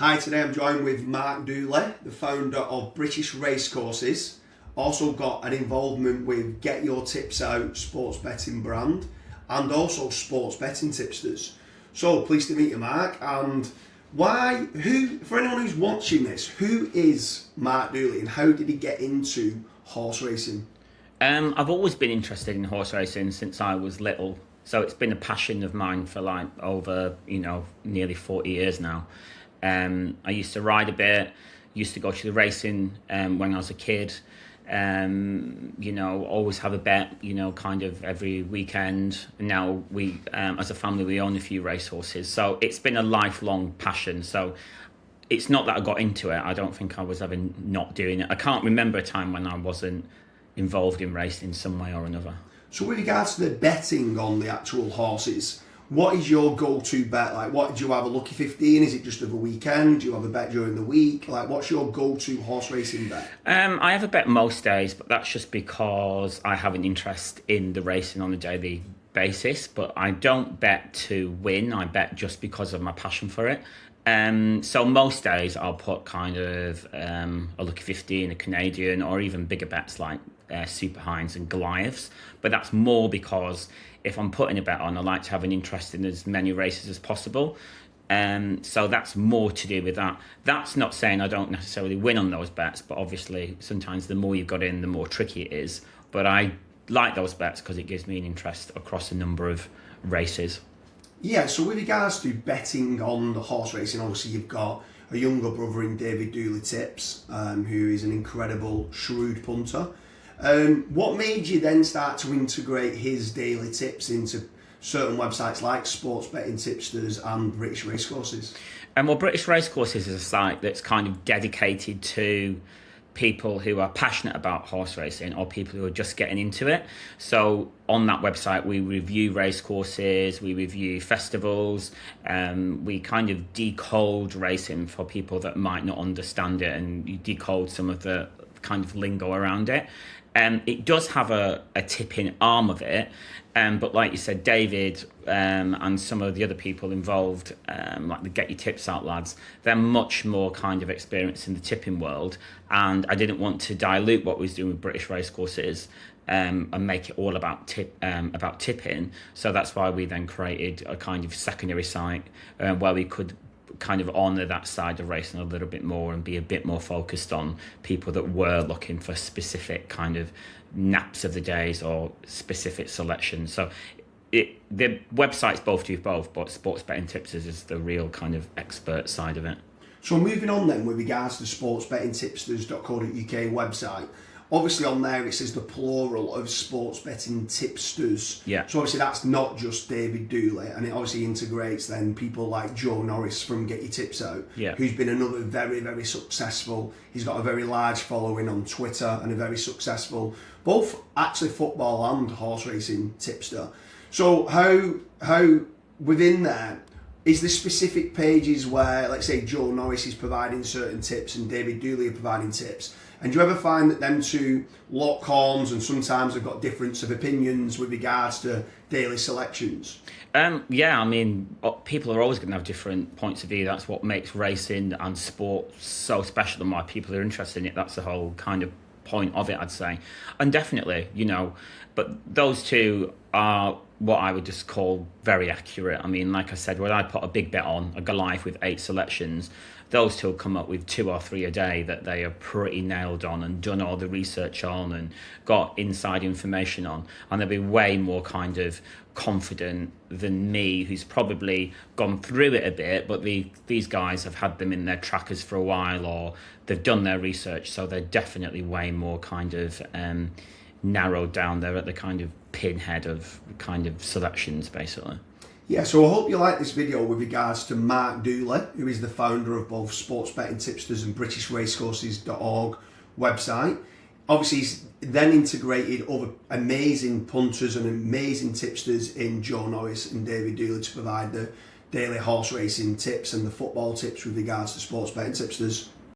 Hi, today I'm joined with Mark Dooley, the founder of British Racecourses. Also got an involvement with Get Your Tips Out sports betting brand and also sports betting tipsters. So pleased to meet you, Mark. And for anyone who's watching this, who is Mark Dooley and how did he get into horse racing? I've always been interested in horse racing since I was little. So it's been a passion of mine for like over, nearly 40 years now. I used to ride a bit, used to go to the racing when I was a kid. Always have a bet, kind of every weekend. Now we, as a family, we own a few racehorses. So it's been a lifelong passion. So it's not that I got into it. I don't think I was ever not doing it. I can't remember a time when I wasn't involved in racing in some way or another. So with regards to the betting on the actual horses, what is your go-to bet? Like, what do you have a lucky 15? Is it just of a weekend? Do you have a bet during the week? Like, what's your go-to horse racing bet? I have a bet most days, but that's just because I have an interest in the racing on a daily basis. But I don't bet to win. I bet just because of my passion for it. So most days I'll put kind of a lucky 15, a Canadian, or even bigger bets like Super Hinds and Goliaths. But that's more because if I'm putting a bet on, I like to have an interest in as many races as possible. So that's more to do with that. That's not saying I don't necessarily win on those bets, but obviously sometimes the more you've got in, the more tricky it is. But I like those bets because it gives me an interest across a number of races. Yeah, so with regards to betting on the horse racing, obviously you've got a younger brother in David Dooley Tips, who is an incredible shrewd punter. What made you then start to integrate his daily tips into certain websites like Sports Betting Tipsters and British Racecourses? Well, British Racecourses is a site that's kind of dedicated to people who are passionate about horse racing or people who are just getting into it. So on that website, we review racecourses, we review festivals, we kind of decode racing for people that might not understand it, and you decode some of the kind of lingo around it. It does have a tipping arm of it, but like you said, David and some of the other people involved, like the Get Your Tips Out lads, they're much more kind of experienced in the tipping world, and I didn't want to dilute what we was doing with British Racecourses and make it all about tipping. So that's why we then created a kind of secondary site where we could kind of honour that side of racing a little bit more and be a bit more focused on people that were looking for specific kind of naps of the days or specific selections. So the websites both do both, but Sports Betting Tipsters is the real kind of expert side of it. So moving on then with regards to the sportsbettingtipsters.co.uk website, obviously on there it says the plural of sports betting tipsters. Yeah. So obviously that's not just David Dooley, and it obviously integrates then people like Joe Norris from Get Your Tips Out, yeah, who's been another very, very successful. He's got a very large following on Twitter and a very successful, both actually football and horse racing tipster. So how within there, is there specific pages where, let's say, Joe Norris is providing certain tips and David Dooley are providing tips? And do you ever find that them two lock horns and sometimes have got difference of opinions with regards to daily selections? Yeah, I mean, people are always going to have different points of view. That's what makes racing and sport so special and why people are interested in it. That's the whole kind of point of it, I'd say. And definitely, but those two are what I would just call very accurate. I mean, like I said, when I put a big bet on a Goliath with 8 selections, those two will come up with 2 or 3 a day that they are pretty nailed on and done all the research on and got inside information on. And they'll be way more kind of confident than me, who's probably gone through it a bit, but these guys have had them in their trackers for a while or they've done their research. So they're definitely way more kind of narrowed down. They're at the kind of pinhead of kind of selections, basically. Yeah, so I hope you like this video with regards to Mark Dooley, who is the founder of both Sports Betting Tipsters and British Racecourses.org website. Obviously, he's then integrated other amazing punters and amazing tipsters in Joe Norris and David Dooley to provide the daily horse racing tips and the football tips with regards to Sports Betting Tipsters.